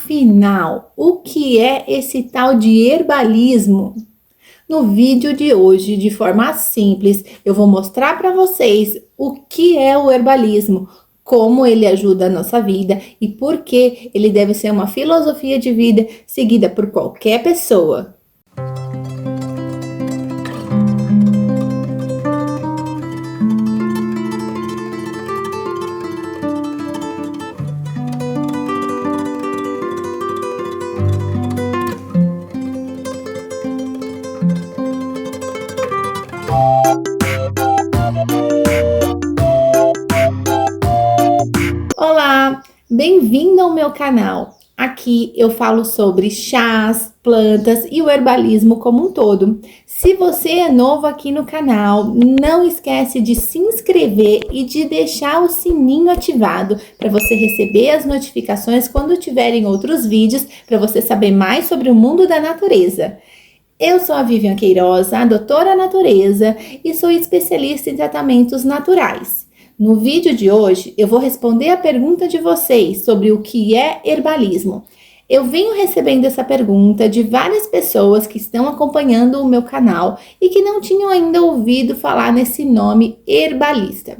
Afinal, o que é esse tal de herbalismo? No vídeo de hoje, de forma simples, eu vou mostrar para vocês o que é o herbalismo, como ele ajuda a nossa vida e por que ele deve ser uma filosofia de vida seguida por qualquer pessoa. Olá, bem-vindo ao meu canal. Aqui eu falo sobre chás, plantas e o herbalismo como um todo. Se você é novo aqui no canal, não esquece de se inscrever e de deixar o sininho ativado para você receber as notificações quando tiverem outros vídeos, para você saber mais sobre o mundo da natureza. Eu sou a Vivian Queiroz, a doutora natureza, e sou especialista em tratamentos naturais. No vídeo de hoje, eu vou responder a pergunta de vocês sobre o que é herbalismo. Eu venho recebendo essa pergunta de várias pessoas que estão acompanhando o meu canal e que não tinham ainda ouvido falar nesse nome herbalista.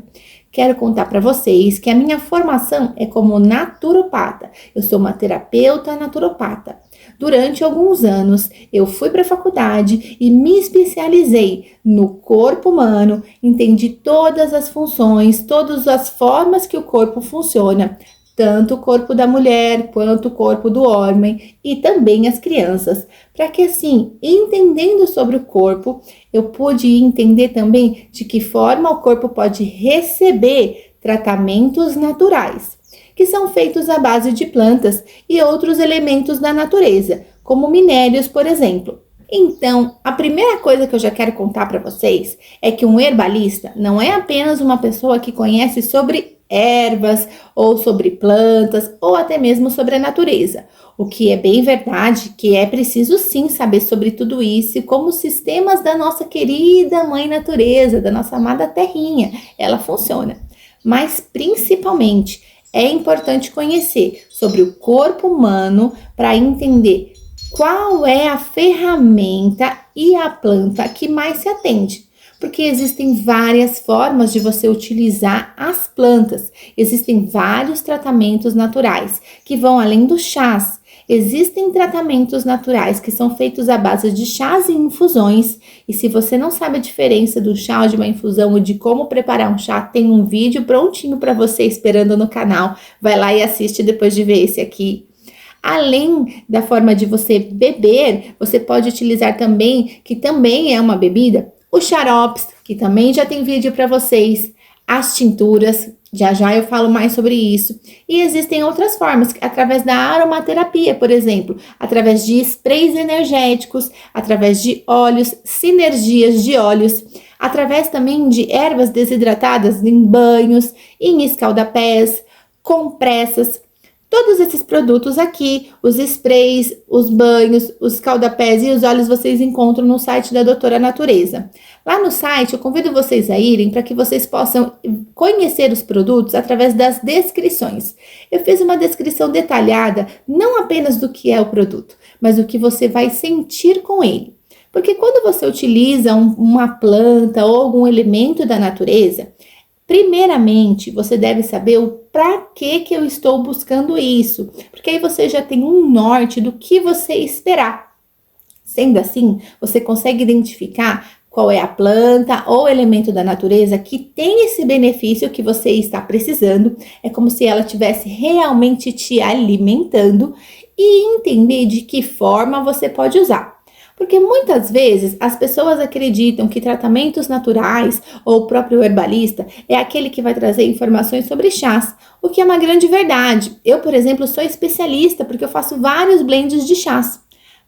Quero contar para vocês que a minha formação é como naturopata. Eu sou uma terapeuta naturopata. Durante alguns anos, eu fui para a faculdade e me especializei no corpo humano, entendi todas as funções, todas as formas que o corpo funciona, tanto o corpo da mulher quanto o corpo do homem e também as crianças, para que assim, entendendo sobre o corpo, eu pude entender também de que forma o corpo pode receber tratamentos naturais, que são feitos à base de plantas e outros elementos da natureza, como minérios, por exemplo. Então, a primeira coisa que eu já quero contar para vocês é que um herbalista não é apenas uma pessoa que conhece sobre ervas ou sobre plantas ou até mesmo sobre a natureza. O que é bem verdade que é preciso sim saber sobre tudo isso e como os sistemas da nossa querida mãe natureza, da nossa amada terrinha, ela funciona. Mas principalmente é importante conhecer sobre o corpo humano para entender qual é a ferramenta e a planta que mais se atende. Porque existem várias formas de você utilizar as plantas. Existem vários tratamentos naturais que vão além dos chás. Existem tratamentos naturais que são feitos à base de chás e infusões. E se você não sabe a diferença do chá ou de uma infusão ou de como preparar um chá, tem um vídeo prontinho para você esperando no canal. Vai lá e assiste depois de ver esse aqui. Além da forma de você beber, você pode utilizar também, que também é uma bebida, os xaropes, que também já tem vídeo para vocês, as tinturas, já eu falo mais sobre isso. E existem outras formas, através da aromaterapia, por exemplo, através de sprays energéticos, através de óleos, sinergias de óleos, através também de ervas desidratadas em banhos, em escaldapés, compressas. Todos esses produtos aqui, os sprays, os banhos, os escaldapés e os óleos vocês encontram no site da Doutora Natureza. Lá no site eu convido vocês a irem para que vocês possam conhecer os produtos através das descrições. Eu fiz uma descrição detalhada, não apenas do que é o produto, mas do que você vai sentir com ele. Porque quando você utiliza uma planta ou algum elemento da natureza, primeiramente, você deve saber o para que eu estou buscando isso, porque aí você já tem um norte do que você esperar. Sendo assim, você consegue identificar qual é a planta ou elemento da natureza que tem esse benefício que você está precisando. É como se ela estivesse realmente te alimentando e entender de que forma você pode usar. Porque muitas vezes as pessoas acreditam que tratamentos naturais ou o próprio herbalista é aquele que vai trazer informações sobre chás, o que é uma grande verdade. Eu, por exemplo, sou especialista porque eu faço vários blends de chás.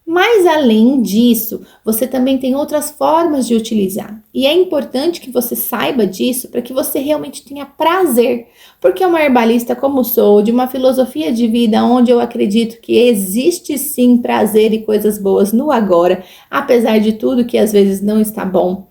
Mas além disso, você também tem outras formas de utilizar. E é importante que você saiba disso para que você realmente tenha prazer. Porque uma herbalista como sou, de uma filosofia de vida onde eu acredito que existe sim prazer e coisas boas no agora, apesar de tudo que às vezes não está bom.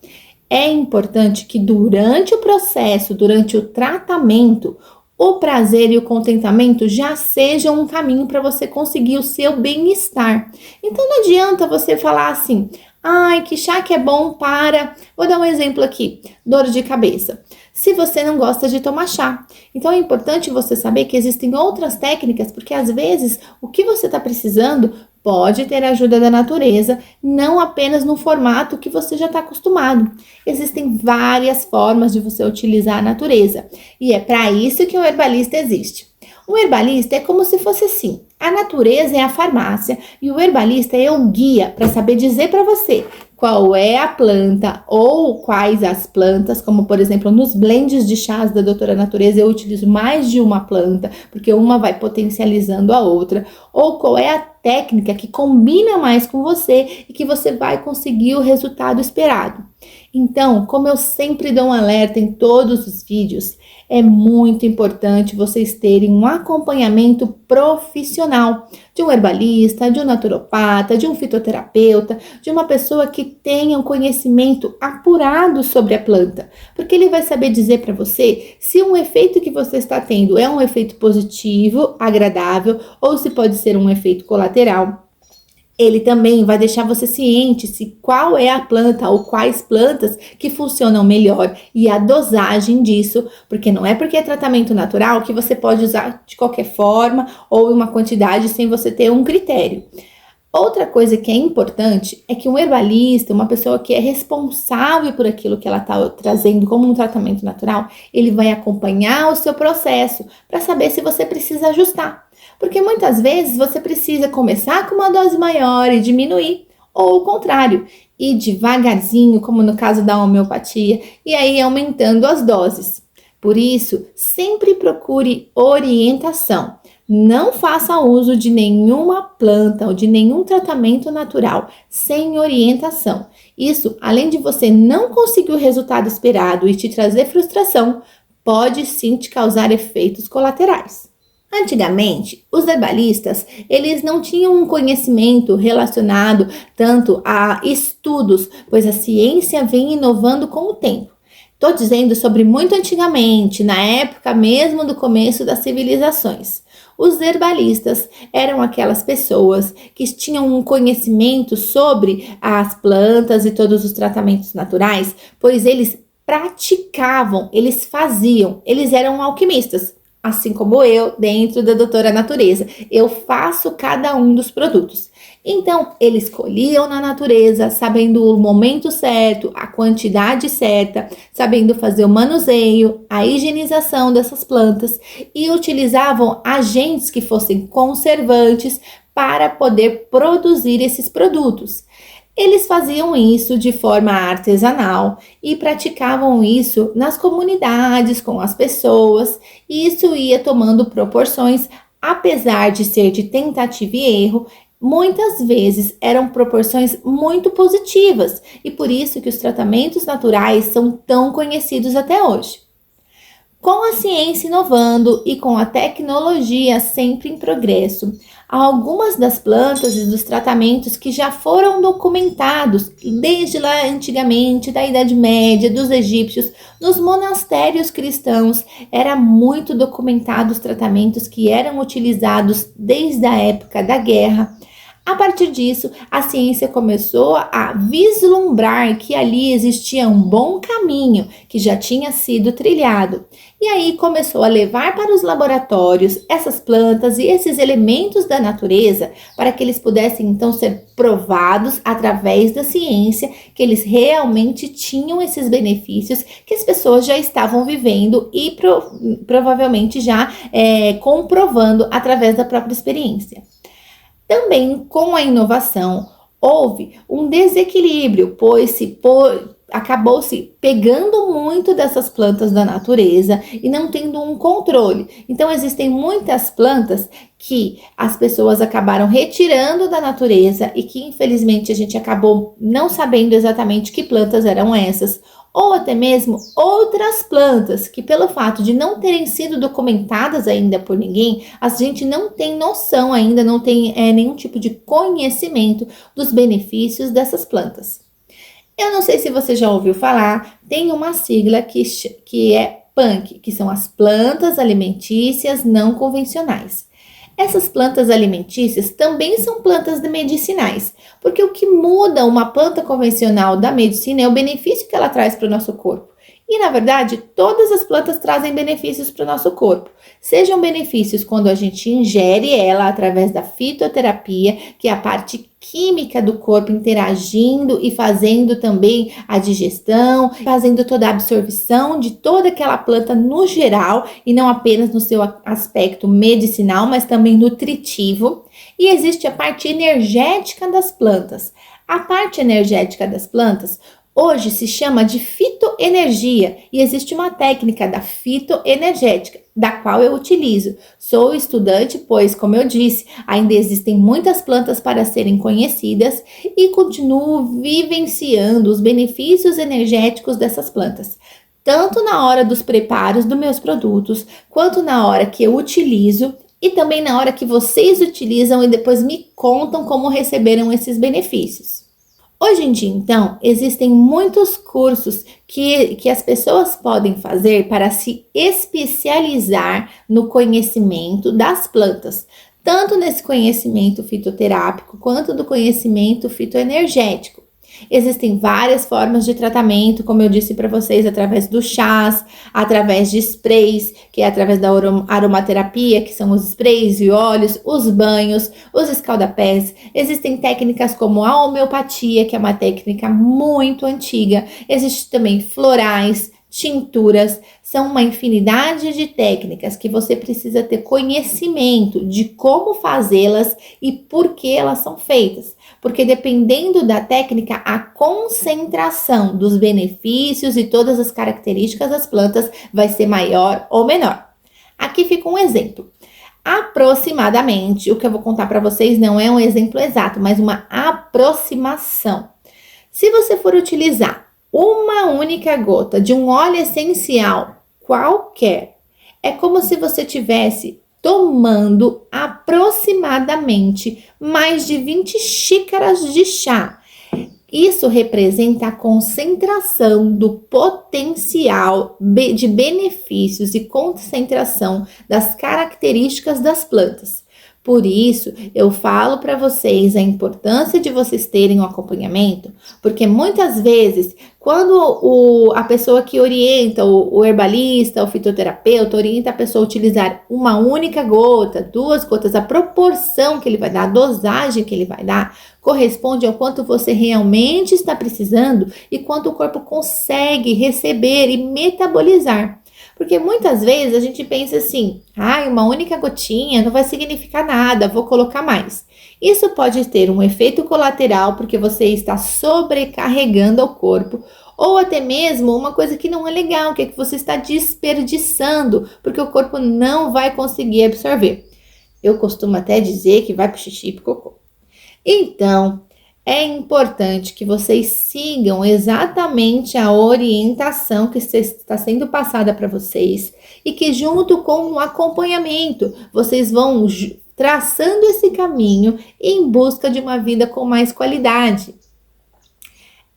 É importante que durante o processo, durante o tratamento, o prazer e o contentamento já sejam um caminho para você conseguir o seu bem-estar. Então não adianta você falar assim, ai, que chá que é bom para... Vou dar um exemplo aqui, dor de cabeça. Se você não gosta de tomar chá. Então é importante você saber que existem outras técnicas, porque às vezes o que você está precisando pode ter ajuda da natureza, não apenas no formato que você já está acostumado. Existem várias formas de você utilizar a natureza e é para isso que o herbalista existe. O herbalista é como se fosse assim, a natureza é a farmácia e o herbalista é o guia para saber dizer para você qual é a planta ou quais as plantas, como por exemplo nos blends de chás da Doutora Natureza eu utilizo mais de uma planta, porque uma vai potencializando a outra, ou qual é a técnica que combina mais com você e que você vai conseguir o resultado esperado. Então, como eu sempre dou um alerta em todos os vídeos, é muito importante vocês terem um acompanhamento profissional de um herbalista, de um naturopata, de um fitoterapeuta, de uma pessoa que tenha um conhecimento apurado sobre a planta, porque ele vai saber dizer para você se um efeito que você está tendo é um efeito positivo, agradável, ou se pode ser um efeito colateral. Ele também vai deixar você ciente se qual é a planta ou quais plantas que funcionam melhor e a dosagem disso, porque não é porque é tratamento natural que você pode usar de qualquer forma ou em uma quantidade sem você ter um critério. Outra coisa que é importante é que um herbalista, uma pessoa que é responsável por aquilo que ela está trazendo como um tratamento natural, ele vai acompanhar o seu processo para saber se você precisa ajustar. Porque muitas vezes você precisa começar com uma dose maior e diminuir, ou o contrário, ir devagarzinho, como no caso da homeopatia, e aí aumentando as doses. Por isso, sempre procure orientação. Não faça uso de nenhuma planta ou de nenhum tratamento natural sem orientação. Isso, além de você não conseguir o resultado esperado e te trazer frustração, pode sim te causar efeitos colaterais. Antigamente, os herbalistas, eles não tinham um conhecimento relacionado tanto a estudos, pois a ciência vem inovando com o tempo. Estou dizendo sobre muito antigamente, na época mesmo do começo das civilizações. Os herbalistas eram aquelas pessoas que tinham um conhecimento sobre as plantas e todos os tratamentos naturais, pois eles praticavam, eles faziam, eles eram alquimistas. Assim como eu, dentro da Doutora Natureza, eu faço cada um dos produtos. Então, eles colhiam na natureza, sabendo o momento certo, a quantidade certa, sabendo fazer o manuseio, a higienização dessas plantas e utilizavam agentes que fossem conservantes para poder produzir esses produtos. Eles faziam isso de forma artesanal e praticavam isso nas comunidades, com as pessoas, e isso ia tomando proporções, apesar de ser de tentativa e erro, muitas vezes eram proporções muito positivas, e por isso que os tratamentos naturais são tão conhecidos até hoje. Com a ciência inovando e com a tecnologia sempre em progresso, há algumas das plantas e dos tratamentos que já foram documentados desde lá antigamente, da Idade Média, dos egípcios, nos monastérios cristãos, era muito documentado os tratamentos que eram utilizados desde a época da guerra. A partir disso, a ciência começou a vislumbrar que ali existia um bom caminho que já tinha sido trilhado. E aí começou a levar para os laboratórios essas plantas e esses elementos da natureza para que eles pudessem então ser provados através da ciência que eles realmente tinham esses benefícios que as pessoas já estavam vivendo e provavelmente já comprovando através da própria experiência. Também com a inovação houve um desequilíbrio, pois acabou-se pegando muito dessas plantas da natureza e não tendo um controle. Então existem muitas plantas que as pessoas acabaram retirando da natureza e que infelizmente a gente acabou não sabendo exatamente que plantas eram essas, ou até mesmo outras plantas que pelo fato de não terem sido documentadas ainda por ninguém, a gente não tem noção ainda, não tem nenhum tipo de conhecimento dos benefícios dessas plantas. Eu não sei se você já ouviu falar, tem uma sigla que é PANC, que são as plantas alimentícias não convencionais. Essas plantas alimentícias também são plantas medicinais, porque o que muda uma planta convencional da medicina é o benefício que ela traz para o nosso corpo. E, na verdade, todas as plantas trazem benefícios para o nosso corpo. Sejam benefícios quando a gente ingere ela através da fitoterapia, que é a parte química do corpo interagindo e fazendo também a digestão, fazendo toda a absorção de toda aquela planta no geral, e não apenas no seu aspecto medicinal, mas também nutritivo. E existe a parte energética das plantas. A parte energética das plantas hoje se chama de fitoenergia e existe uma técnica da fitoenergética, da qual eu utilizo. Sou estudante, pois, como eu disse, ainda existem muitas plantas para serem conhecidas e continuo vivenciando os benefícios energéticos dessas plantas, tanto na hora dos preparos dos meus produtos, quanto na hora que eu utilizo e também na hora que vocês utilizam e depois me contam como receberam esses benefícios. Hoje em dia, então, existem muitos cursos que as pessoas podem fazer para se especializar no conhecimento das plantas, tanto nesse conhecimento fitoterápico quanto do conhecimento fitoenergético. Existem várias formas de tratamento, como eu disse para vocês, através dos chás, através de sprays, que é através da aromaterapia, que são os sprays e óleos, os banhos, os escaldapés. Existem técnicas como a homeopatia, que é uma técnica muito antiga. Existem também florais, tinturas, são uma infinidade de técnicas que você precisa ter conhecimento de como fazê-las e por que elas são feitas. Porque dependendo da técnica, a concentração dos benefícios e todas as características das plantas vai ser maior ou menor. Aqui fica um exemplo. Aproximadamente, o que eu vou contar para vocês não é um exemplo exato, mas uma aproximação. Se você for utilizar uma única gota de um óleo essencial qualquer, é como se você tivesse tomando aproximadamente mais de 20 xícaras de chá. Isso representa a concentração do potencial de benefícios e concentração das características das plantas. Por isso, eu falo para vocês a importância de vocês terem um acompanhamento, porque muitas vezes, quando a pessoa que orienta, o herbalista, o fitoterapeuta, orienta a pessoa a utilizar uma única gota, 2 gotas, a proporção que ele vai dar, a dosagem que ele vai dar, corresponde ao quanto você realmente está precisando e quanto o corpo consegue receber e metabolizar. Porque muitas vezes a gente pensa assim, uma única gotinha não vai significar nada, vou colocar mais. Isso pode ter um efeito colateral porque você está sobrecarregando o corpo, ou até mesmo uma coisa que não é legal, que é que você está desperdiçando, porque o corpo não vai conseguir absorver. Eu costumo até dizer que vai pro xixi e pro cocô. Então, é importante que vocês sigam exatamente a orientação que está sendo passada para vocês e que junto com o acompanhamento, vocês vão traçando esse caminho em busca de uma vida com mais qualidade.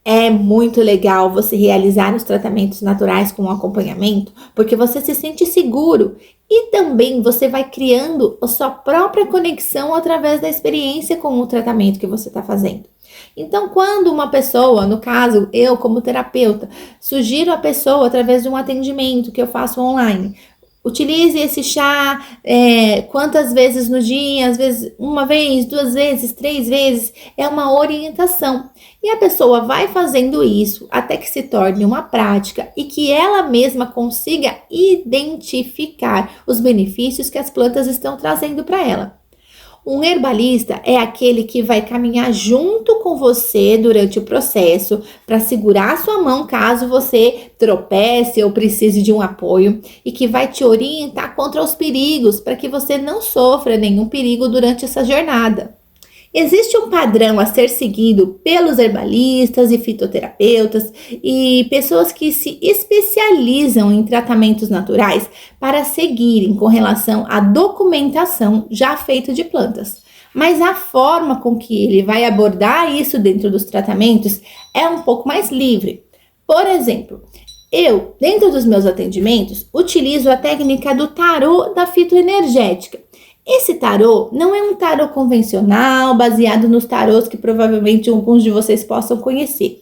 É muito legal você realizar os tratamentos naturais com acompanhamento, porque você se sente seguro e também você vai criando a sua própria conexão através da experiência com o tratamento que você está fazendo. Então, quando uma pessoa, no caso, eu como terapeuta, sugiro a pessoa através de um atendimento que eu faço online, utilize esse chá quantas vezes no dia, às vezes 1 vez, 2 vezes, 3 vezes, é uma orientação. E a pessoa vai fazendo isso até que se torne uma prática e que ela mesma consiga identificar os benefícios que as plantas estão trazendo para ela. Um herbalista é aquele que vai caminhar junto com você durante o processo para segurar sua mão caso você tropece ou precise de um apoio e que vai te orientar contra os perigos para que você não sofra nenhum perigo durante essa jornada. Existe um padrão a ser seguido pelos herbalistas e fitoterapeutas e pessoas que se especializam em tratamentos naturais para seguirem com relação à documentação já feita de plantas. Mas a forma com que ele vai abordar isso dentro dos tratamentos é um pouco mais livre. Por exemplo, Eu, dentro dos meus atendimentos, utilizo a técnica do tarô da fitoenergética. Esse tarô não é um tarô convencional, baseado nos tarôs que provavelmente alguns de vocês possam conhecer.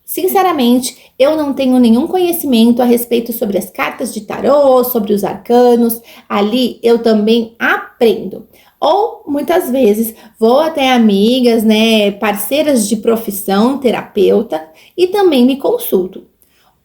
Sinceramente, eu não tenho nenhum conhecimento a respeito sobre as cartas de tarô, sobre os arcanos. Ali eu também aprendo. Ou, muitas vezes, vou até amigas, parceiras de profissão, terapeuta, e também me consulto.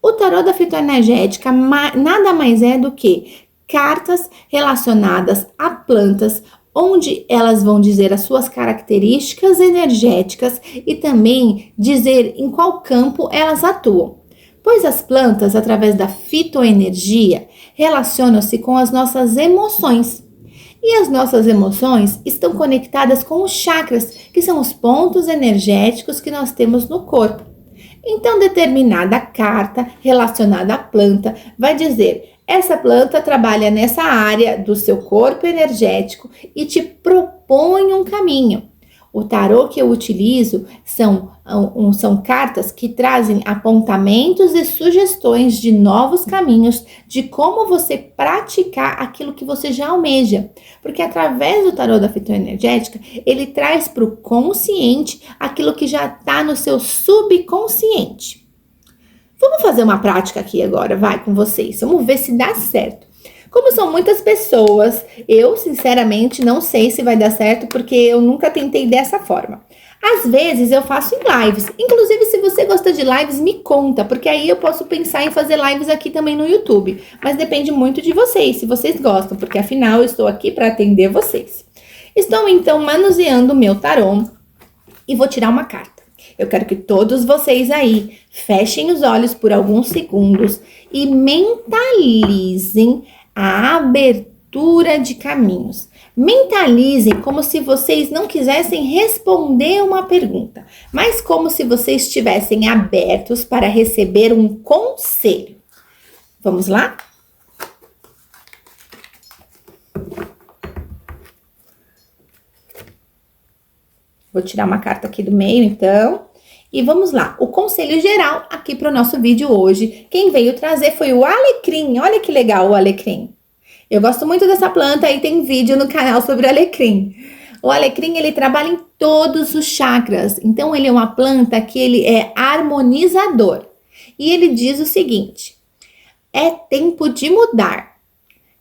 O tarô da fitoenergética nada mais é do que cartas relacionadas a plantas, onde elas vão dizer as suas características energéticas e também dizer em qual campo elas atuam. Pois as plantas, através da fitoenergia, relacionam-se com as nossas emoções. E as nossas emoções estão conectadas com os chakras, que são os pontos energéticos que nós temos no corpo. Então, determinada carta relacionada à planta vai dizer: essa planta trabalha nessa área do seu corpo energético e te propõe um caminho. O tarô que eu utilizo são cartas que trazem apontamentos e sugestões de novos caminhos de como você praticar aquilo que você já almeja. Porque através do tarô da fitoenergética, ele traz para o consciente aquilo que já está no seu subconsciente. Vamos fazer uma prática aqui agora, vai, com vocês. Vamos ver se dá certo. Como são muitas pessoas, eu sinceramente não sei se vai dar certo, porque eu nunca tentei dessa forma. Às vezes eu faço em lives. Inclusive, se você gosta de lives, me conta, porque aí eu posso pensar em fazer lives aqui também no YouTube. Mas depende muito de vocês, se vocês gostam, porque afinal eu estou aqui para atender vocês. Estou então manuseando o meu tarô e vou tirar uma carta. Eu quero que todos vocês aí fechem os olhos por alguns segundos e mentalizem a abertura de caminhos. Mentalizem como se vocês não quisessem responder uma pergunta, mas como se vocês estivessem abertos para receber um conselho. Vamos lá? Vou tirar uma carta aqui do meio, então. E vamos lá. O conselho geral aqui para o nosso vídeo hoje, quem veio trazer foi o alecrim. Olha que legal o alecrim. Eu gosto muito dessa planta e tem vídeo no canal sobre o alecrim. O alecrim, ele trabalha em todos os chakras. Então, ele é uma planta que ele é harmonizador. E ele diz o seguinte: é tempo de mudar,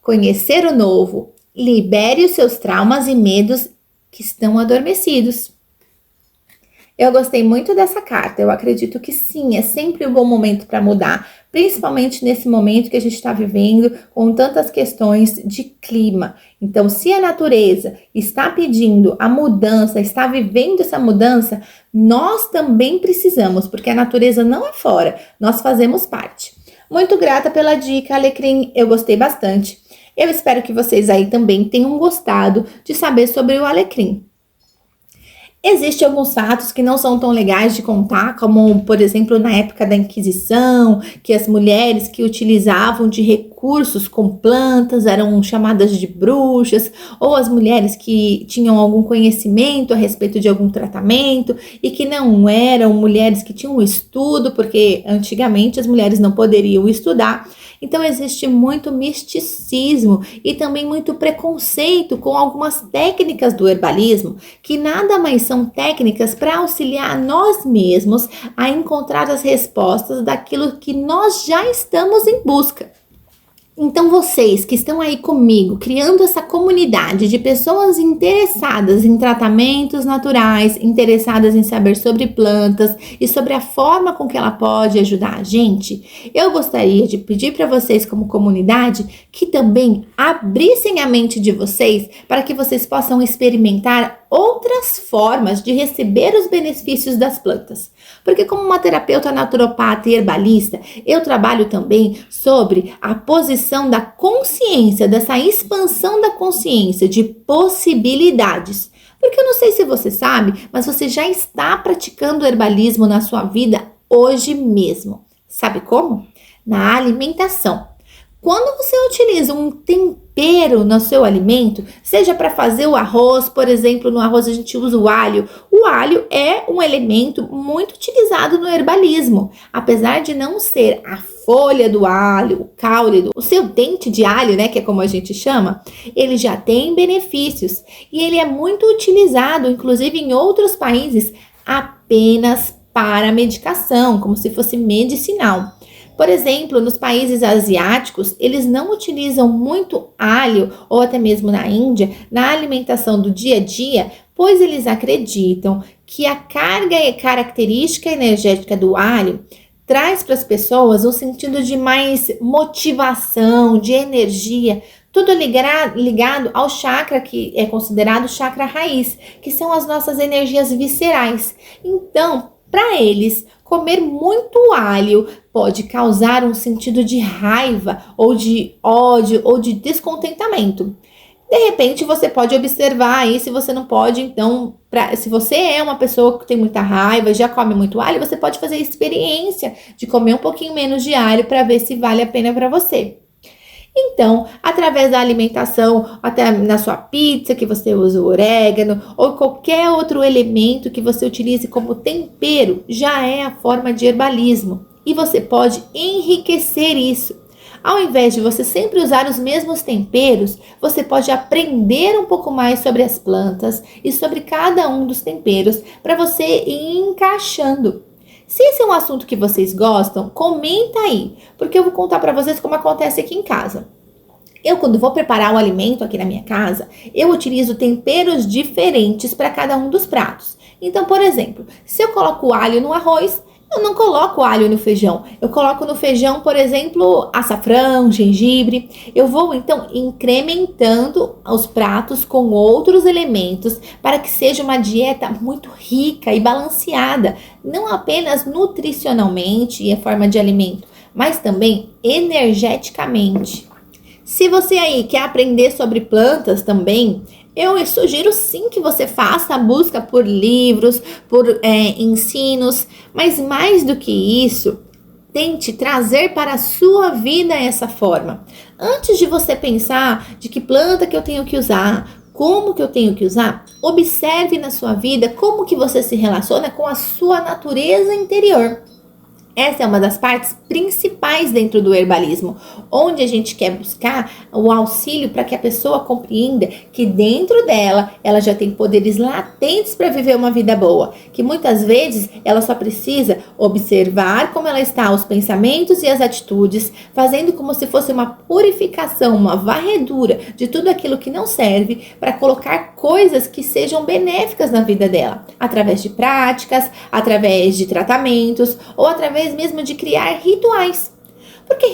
conhecer o novo, libere os seus traumas e medos que estão adormecidos. Eu gostei muito dessa carta, eu acredito que sim, é sempre um bom momento para mudar, principalmente nesse momento que a gente está vivendo com tantas questões de clima. Então, se a natureza está pedindo a mudança, está vivendo essa mudança, nós também precisamos, porque a natureza não é fora, nós fazemos parte. Muito grata pela dica, Alecrim, eu gostei bastante. Eu espero que vocês aí também tenham gostado de saber sobre o alecrim. Existem alguns fatos que não são tão legais de contar, como, por exemplo, na época da Inquisição, que as mulheres que utilizavam de recursos com plantas eram chamadas de bruxas, ou as mulheres que tinham algum conhecimento a respeito de algum tratamento e que não eram mulheres que tinham estudo, porque antigamente as mulheres não poderiam estudar. Então existe muito misticismo e também muito preconceito com algumas técnicas do herbalismo, que nada mais são técnicas para auxiliar nós mesmos a encontrar as respostas daquilo que nós já estamos em busca. Então vocês que estão aí comigo, criando essa comunidade de pessoas interessadas em tratamentos naturais, interessadas em saber sobre plantas e sobre a forma com que ela pode ajudar a gente, eu gostaria de pedir para vocês como comunidade que também abrissem a mente de vocês para que vocês possam experimentar outras formas de receber os benefícios das plantas. Porque como uma terapeuta naturopata e herbalista, eu trabalho também sobre a posição da consciência, dessa expansão da consciência, de possibilidades. Porque eu não sei se você sabe, mas você já está praticando herbalismo na sua vida hoje mesmo. Sabe como? Na alimentação. Quando você utiliza um tempero no seu alimento, seja para fazer o arroz, por exemplo, no arroz a gente usa o alho. O alho é um elemento muito utilizado no herbalismo. Apesar de não ser a folha do alho, o caule, o seu dente de alho, né, que é como a gente chama, ele já tem benefícios e ele é muito utilizado, inclusive em outros países, apenas para medicação, como se fosse medicinal. Por exemplo, nos países asiáticos, eles não utilizam muito alho, ou até mesmo na Índia, na alimentação do dia a dia, pois eles acreditam que a carga e característica energética do alho traz para as pessoas um sentido de mais motivação, de energia, tudo ligado ao chakra que é considerado chakra raiz, que são as nossas energias viscerais. Então, para eles, comer muito alho pode causar um sentido de raiva, ou de ódio, ou de descontentamento. De repente, você pode observar aí, se você não pode, então, se você é uma pessoa que tem muita raiva, já come muito alho, você pode fazer a experiência de comer um pouquinho menos de alho para ver se vale a pena para você. Então, através da alimentação, até na sua pizza que você usa o orégano, ou qualquer outro elemento que você utilize como tempero, já é a forma de herbalismo. E você pode enriquecer isso. Ao invés de você sempre usar os mesmos temperos, você pode aprender um pouco mais sobre as plantas e sobre cada um dos temperos para você ir encaixando. Se esse é um assunto que vocês gostam, comenta aí, porque eu vou contar para vocês como acontece aqui em casa. Eu, quando vou preparar o alimento aqui na minha casa, eu utilizo temperos diferentes para cada um dos pratos. Então, por exemplo, se eu coloco alho no arroz, eu não coloco alho no feijão. Eu coloco no feijão, por exemplo, açafrão, gengibre. Eu vou, então, incrementando os pratos com outros elementos para que seja uma dieta muito rica e balanceada. Não apenas nutricionalmente e em forma de alimento, mas também energeticamente. Se você aí quer aprender sobre plantas também, eu sugiro sim que você faça a busca por livros, por ensinos, mas mais do que isso, tente trazer para a sua vida essa forma. Antes de você pensar de que planta que eu tenho que usar, como que eu tenho que usar, observe na sua vida como que você se relaciona com a sua natureza interior. Essa é uma das partes principais dentro do herbalismo, onde a gente quer buscar o auxílio para que a pessoa compreenda que dentro dela, ela já tem poderes latentes para viver uma vida boa, que muitas vezes ela só precisa observar como ela está, os pensamentos e as atitudes, fazendo como se fosse uma purificação, uma varredura de tudo aquilo que não serve, para colocar coisas que sejam benéficas na vida dela, através de práticas, através de tratamentos, ou através mesmo de criar rituais. Porque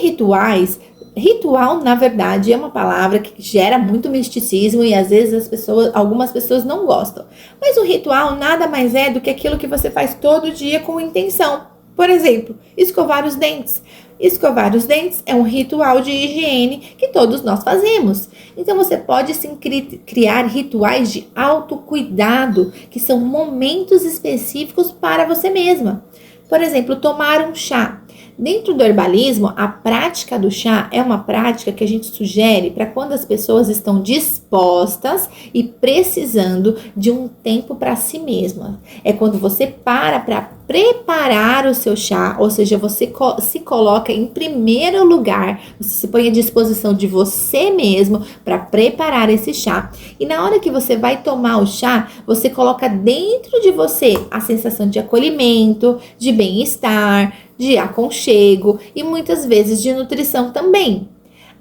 ritual na verdade é uma palavra que gera muito misticismo e às vezes algumas pessoas não gostam. Mas o ritual nada mais é do que aquilo que você faz todo dia com intenção. Por exemplo, escovar os dentes. Escovar os dentes é um ritual de higiene que todos nós fazemos. Então você pode sim criar rituais de autocuidado, que são momentos específicos para você mesma. Por exemplo, tomar um chá. Dentro do herbalismo, a prática do chá é uma prática que a gente sugere para quando as pessoas estão dispostas e precisando de um tempo para si mesma. É quando você para preparar o seu chá, ou seja, você se coloca em primeiro lugar, você se põe à disposição de você mesmo para preparar esse chá. E na hora que você vai tomar o chá, você coloca dentro de você a sensação de acolhimento, de bem-estar, de aconchego e muitas vezes de nutrição também.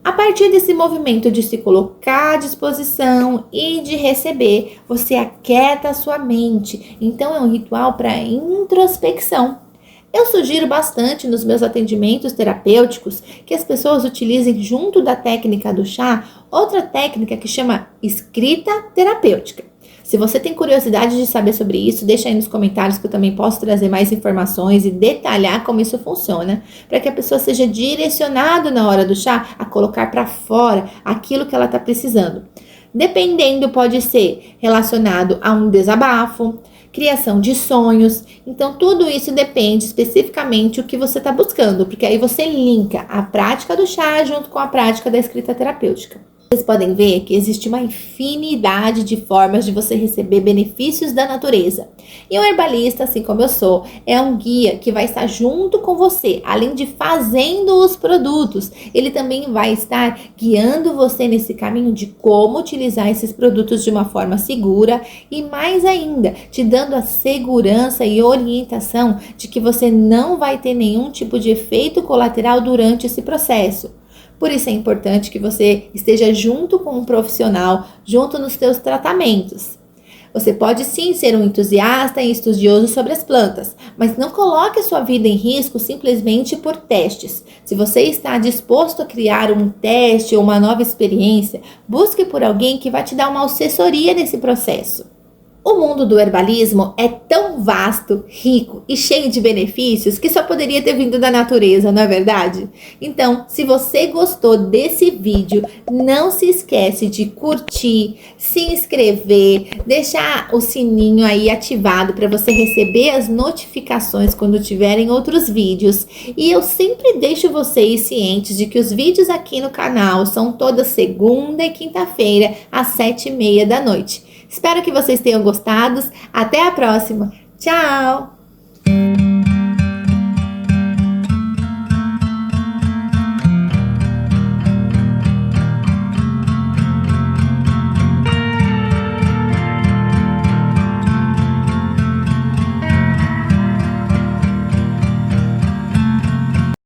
A partir desse movimento de se colocar à disposição e de receber, você aquieta a sua mente. Então é um ritual para introspecção. Eu sugiro bastante nos meus atendimentos terapêuticos que as pessoas utilizem junto da técnica do chá outra técnica que chama escrita terapêutica. Se você tem curiosidade de saber sobre isso, deixa aí nos comentários que eu também posso trazer mais informações e detalhar como isso funciona, para que a pessoa seja direcionada na hora do chá a colocar para fora aquilo que ela está precisando. Dependendo, pode ser relacionado a um desabafo, criação de sonhos. Então, tudo isso depende especificamente do que você está buscando, porque aí você linka a prática do chá junto com a prática da escrita terapêutica. Vocês podem ver que existe uma infinidade de formas de você receber benefícios da natureza. E o herbalista, assim como eu sou, é um guia que vai estar junto com você, além de fazendo os produtos. Ele também vai estar guiando você nesse caminho de como utilizar esses produtos de uma forma segura e, mais ainda, te dando a segurança e orientação de que você não vai ter nenhum tipo de efeito colateral durante esse processo. Por isso é importante que você esteja junto com um profissional, junto nos seus tratamentos. Você pode sim ser um entusiasta e estudioso sobre as plantas, mas não coloque a sua vida em risco simplesmente por testes. Se você está disposto a criar um teste ou uma nova experiência, busque por alguém que vai te dar uma assessoria nesse processo. O mundo do herbalismo é tão vasto, rico e cheio de benefícios que só poderia ter vindo da natureza, não é verdade? Então, se você gostou desse vídeo, não se esquece de curtir, se inscrever, deixar o sininho aí ativado para você receber as notificações quando tiverem outros vídeos. E eu sempre deixo vocês cientes de que os vídeos aqui no canal são toda segunda e quinta-feira às 7h30 da noite. Espero que vocês tenham gostado. Até a próxima. Tchau!